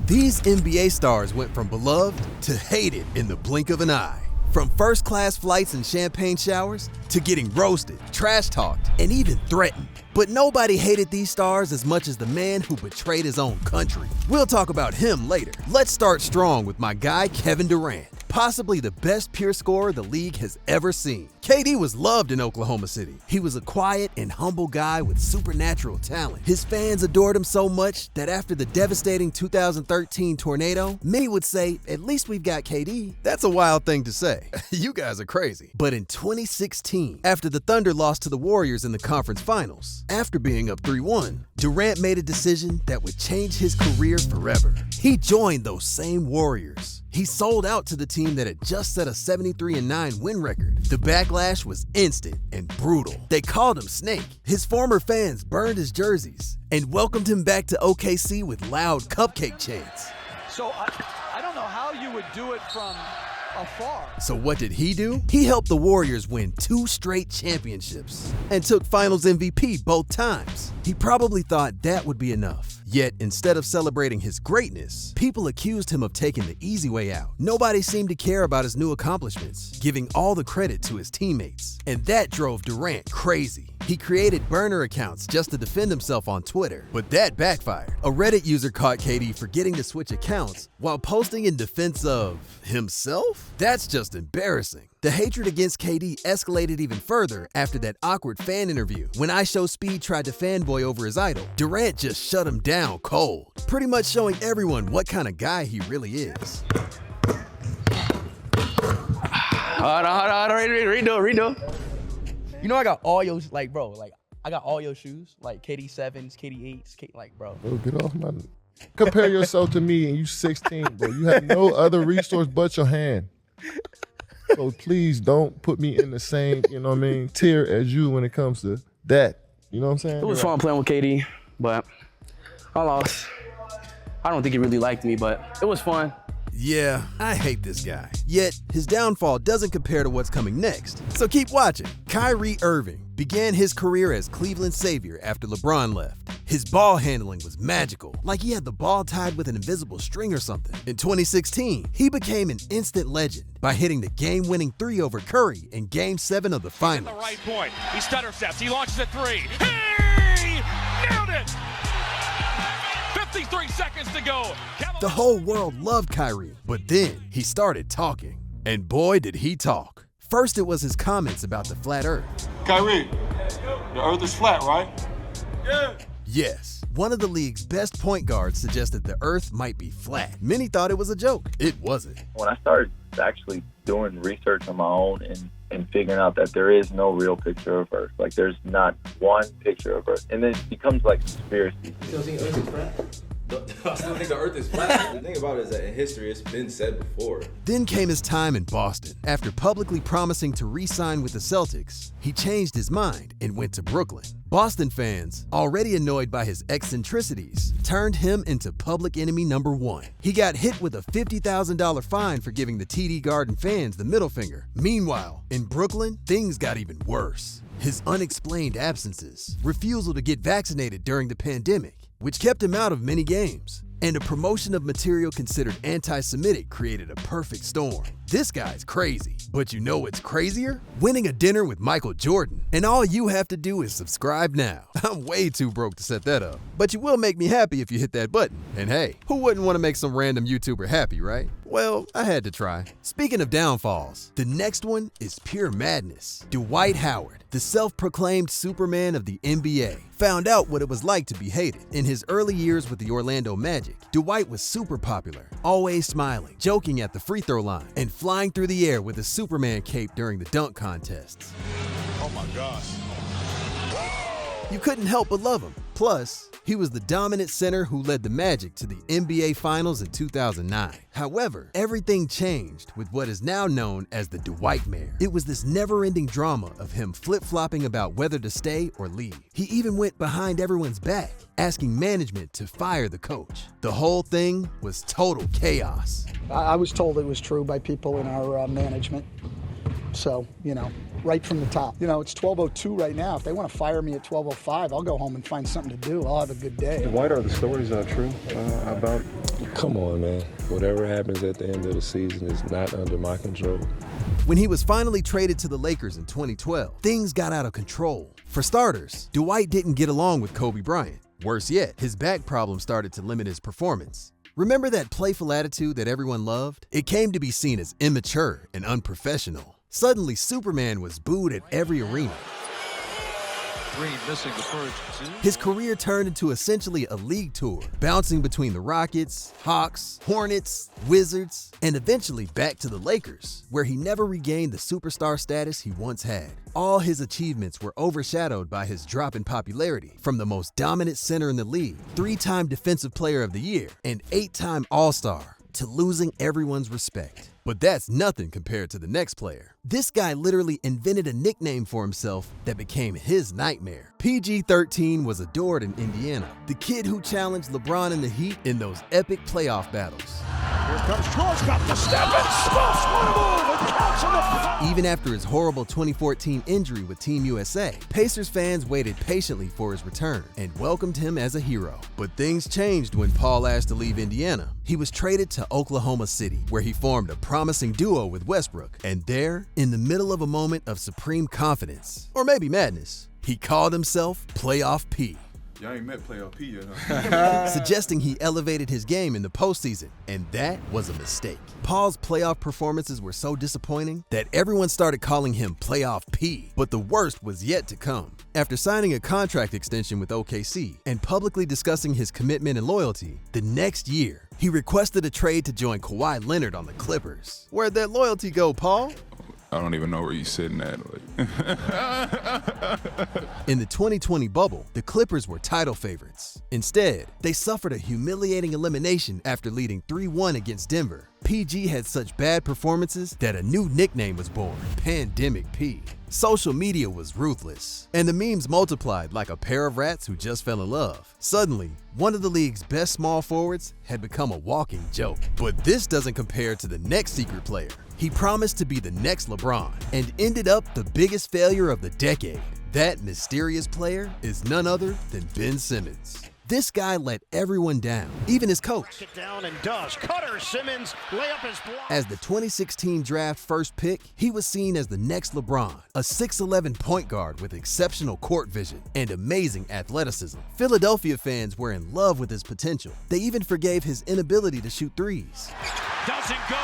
These NBA stars went from beloved to hated in the blink of an eye. From first-class flights and champagne showers to getting roasted, trash-talked, and even threatened. But nobody hated these stars as much as the man who betrayed his own country. We'll talk about him later. Let's start strong with my guy, Kevin Durant. Possibly the best pure scorer the league has ever seen. KD was loved in Oklahoma City. He was a quiet and humble guy with supernatural talent. His fans adored him so much that after the devastating 2013 tornado, many would say, at least we've got KD. That's a wild thing to say. You guys are crazy. But in 2016, after the Thunder lost to the Warriors in the conference finals, after being up 3-1, Durant made a decision that would change his career forever. He joined those same Warriors. He sold out to the team that had just set a 73-9 win record. The backlash was instant and brutal. They called him Snake. His former fans burned his jerseys and welcomed him back to OKC with loud cupcake chants. So I don't know how you would do it from afar. So what did he do? He helped the Warriors win 2 straight championships and took Finals MVP both times. He probably thought that would be enough. Yet, instead of celebrating his greatness, people accused him of taking the easy way out. Nobody seemed to care about his new accomplishments, giving all the credit to his teammates. And that drove Durant crazy. He created burner accounts just to defend himself on Twitter, but that backfired. A Reddit user caught KD forgetting to switch accounts while posting in defense of himself? That's just embarrassing. The hatred against KD escalated even further after that awkward fan interview. When IShowSpeed tried to fanboy over his idol, Durant just shut him down cold, pretty much showing everyone what kind of guy he really is. Hold on, redo. You know I got all your, I got all your shoes, like KD 7s, KD 8s, bro. Bro, get off my... Compare yourself to me and you 16, bro. You have no other resource but your hand. So please don't put me in the same, tier as you when it comes to that. You know what I'm saying? It was fun playing with KD, but I lost. I don't think he really liked me, but it was fun. Yeah, I hate this guy. Yet, his downfall doesn't compare to what's coming next. So keep watching. Kyrie Irving began his career as Cleveland's savior after LeBron left. His ball handling was magical, like he had the ball tied with an invisible string or something. In 2016, he became an instant legend by hitting the game-winning 3 over Curry in Game 7 of the finals. At the right point, he stutter steps, he launches a 3. Hey! Nailed it! 53 seconds to go. The whole world loved Kyrie, but then he started talking. And boy, did he talk. First, it was his comments about the flat earth. Kyrie, the earth is flat, right? Yeah. Yes, one of the league's best point guards suggested the earth might be flat. Many thought it was a joke. It wasn't. When I started actually doing research on my own and figuring out that there is no real picture of Earth, like there's not one picture of Earth, and then it becomes like conspiracy. You don't think Earth is flat? I still think the Earth is flat. The thing about it is that in history, it's been said before. Then came his time in Boston. After publicly promising to re-sign with the Celtics, he changed his mind and went to Brooklyn. Boston fans, already annoyed by his eccentricities, turned him into public enemy number 1. He got hit with a $50,000 fine for giving the TD Garden fans the middle finger. Meanwhile, in Brooklyn, things got even worse. His unexplained absences, refusal to get vaccinated during the pandemic, which kept him out of many games, and a promotion of material considered anti-Semitic created a perfect storm. This guy's crazy, but you know what's crazier? Winning a dinner with Michael Jordan. And all you have to do is subscribe now. I'm way too broke to set that up, but you will make me happy if you hit that button. And hey, who wouldn't want to make some random YouTuber happy, right? Well, I had to try. Speaking of downfalls, the next one is pure madness. Dwight Howard, the self-proclaimed Superman of the NBA, found out what it was like to be hated. In his early years with the Orlando Magic, Dwight was super popular, always smiling, joking at the free throw line, and flying through the air with a Superman cape during the dunk contests. Oh my gosh. You couldn't help but love him. Plus, he was the dominant center who led the Magic to the NBA Finals in 2009. However, everything changed with what is now known as the Dwightmare. It was this never-ending drama of him flip-flopping about whether to stay or leave. He even went behind everyone's back, asking management to fire the coach. The whole thing was total chaos. I was told it was true by people in our management. So, right from the top. It's 12:02 right now. If they want to fire me at 12:05, I'll go home and find something to do. I'll have a good day. Dwight, are the stories true about Come on, man. Whatever happens at the end of the season is not under my control. When he was finally traded to the Lakers in 2012, things got out of control. For starters, Dwight didn't get along with Kobe Bryant. Worse yet, his back problem started to limit his performance. Remember that playful attitude that everyone loved? It came to be seen as immature and unprofessional. Suddenly, Superman was booed at every arena. Green missing the first two. His career turned into essentially a league tour, bouncing between the Rockets, Hawks, Hornets, Wizards, and eventually back to the Lakers, where he never regained the superstar status he once had. All his achievements were overshadowed by his drop in popularity, from the most dominant center in the league, 3-time Defensive Player of the Year, and 8-time All-Star, to losing everyone's respect. But that's nothing compared to the next player. This guy literally invented a nickname for himself that became his nightmare. PG-13 was adored in Indiana, the kid who challenged LeBron and the Heat in those epic playoff battles. Here comes George, got the step and smokes one move and counts on the Even after his horrible 2014 injury with Team USA, Pacers fans waited patiently for his return and welcomed him as a hero. But things changed when Paul asked to leave Indiana. He was traded to Oklahoma City, where he formed a promising duo with Westbrook. And there, in the middle of a moment of supreme confidence, or maybe madness, he called himself Playoff P. Y'all ain't met Playoff P yet, huh? Suggesting he elevated his game in the postseason, and that was a mistake. Paul's playoff performances were so disappointing that everyone started calling him Playoff P, but the worst was yet to come. After signing a contract extension with OKC and publicly discussing his commitment and loyalty, the next year, he requested a trade to join Kawhi Leonard on the Clippers. Where'd that loyalty go, Paul? I don't even know where you're sitting at. In the 2020 bubble, the Clippers were title favorites. Instead, they suffered a humiliating elimination after leading 3-1 against Denver. PG had such bad performances that a new nickname was born, Pandemic P. Social media was ruthless, and the memes multiplied like a pair of rats who just fell in love. Suddenly, one of the league's best small forwards had become a walking joke. But this doesn't compare to the next secret player. He promised to be the next LeBron and ended up the biggest failure of the decade. That mysterious player is none other than Ben Simmons. This guy let everyone down, even his coach. it down and does. Cutter Simmons layup is blocked. As the 2016 draft first pick, he was seen as the next LeBron, a 6'11" point guard with exceptional court vision and amazing athleticism. Philadelphia fans were in love with his potential. They even forgave his inability to shoot threes. Doesn't go.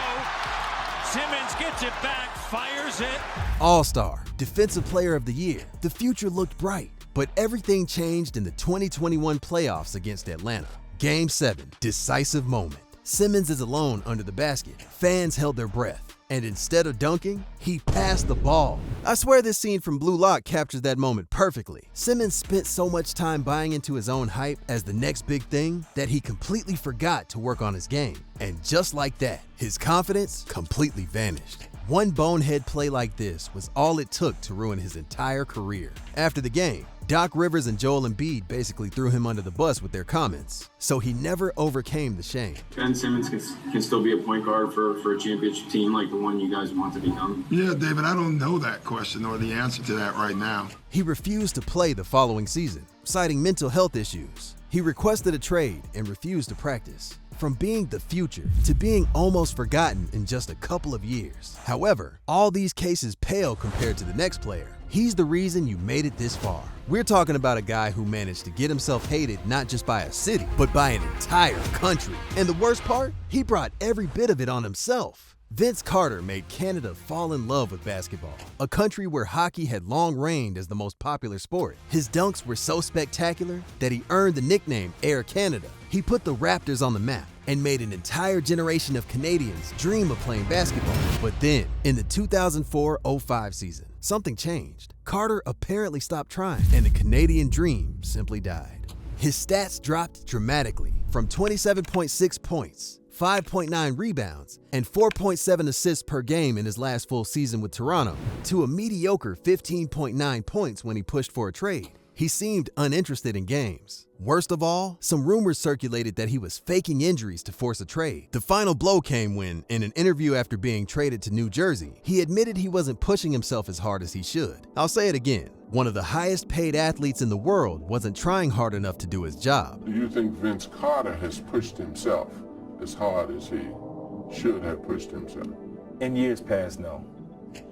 Simmons gets it back, fires it. All-Star, Defensive Player of the Year. The future looked bright, but everything changed in the 2021 playoffs against Atlanta. Game 7, decisive moment. Simmons is alone under the basket. Fans held their breath, and instead of dunking, he passed the ball. I swear this scene from Blue Lock captures that moment perfectly. Simmons spent so much time buying into his own hype as the next big thing that he completely forgot to work on his game. And just like that, his confidence completely vanished. One bonehead play like this was all it took to ruin his entire career. After the game, Doc Rivers and Joel Embiid basically threw him under the bus with their comments, so he never overcame the shame. Ben Simmons can still be a point guard for a championship team like the one you guys want to become. Yeah, David, I don't know that question or the answer to that right now. He refused to play the following season, citing mental health issues. He requested a trade and refused to practice. From being the future to being almost forgotten in just a couple of years. However, all these cases pale compared to the next player. He's the reason you made it this far. We're talking about a guy who managed to get himself hated not just by a city, but by an entire country. And the worst part? He brought every bit of it on himself. Vince Carter made Canada fall in love with basketball, a country where hockey had long reigned as the most popular sport. His dunks were so spectacular that he earned the nickname Air Canada. He put the Raptors on the map and made an entire generation of Canadians dream of playing basketball. But then, in the 2004-05 season, something changed. Carter apparently stopped trying, and the Canadian dream simply died. His stats dropped dramatically, from 27.6 points, 5.9 rebounds, and 4.7 assists per game in his last full season with Toronto, to a mediocre 15.9 points when he pushed for a trade. He seemed uninterested in games. Worst of all, some rumors circulated that he was faking injuries to force a trade. The final blow came when, in an interview after being traded to New Jersey, he admitted he wasn't pushing himself as hard as he should. I'll say it again. One of the highest paid athletes in the world wasn't trying hard enough to do his job. Do you think Vince Carter has pushed himself as hard as he should have pushed himself. In years past, no.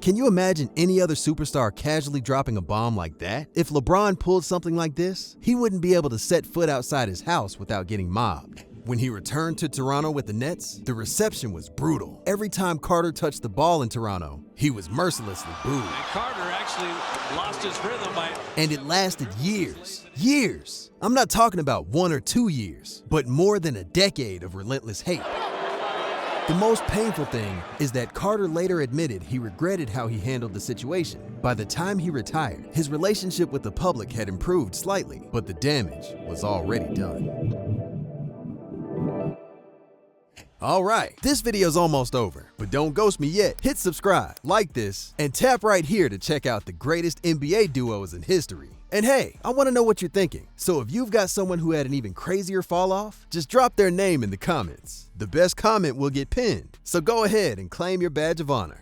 Can you imagine any other superstar casually dropping a bomb like that? If LeBron pulled something like this, he wouldn't be able to set foot outside his house without getting mobbed. When he returned to Toronto with the Nets, the reception was brutal. Every time Carter touched the ball in Toronto, he was mercilessly booed. And Carter actually lost his rhythm by... And it lasted years. Years! I'm not talking about 1 or 2 years, but more than a decade of relentless hate. The most painful thing is that Carter later admitted he regretted how he handled the situation. By the time he retired, his relationship with the public had improved slightly, but the damage was already done. Alright, this video's almost over, but don't ghost me yet. Hit subscribe, like this, and tap right here to check out the greatest NBA duos in history. And hey, I want to know what you're thinking, so if you've got someone who had an even crazier fall off, just drop their name in the comments. The best comment will get pinned, so go ahead and claim your badge of honor.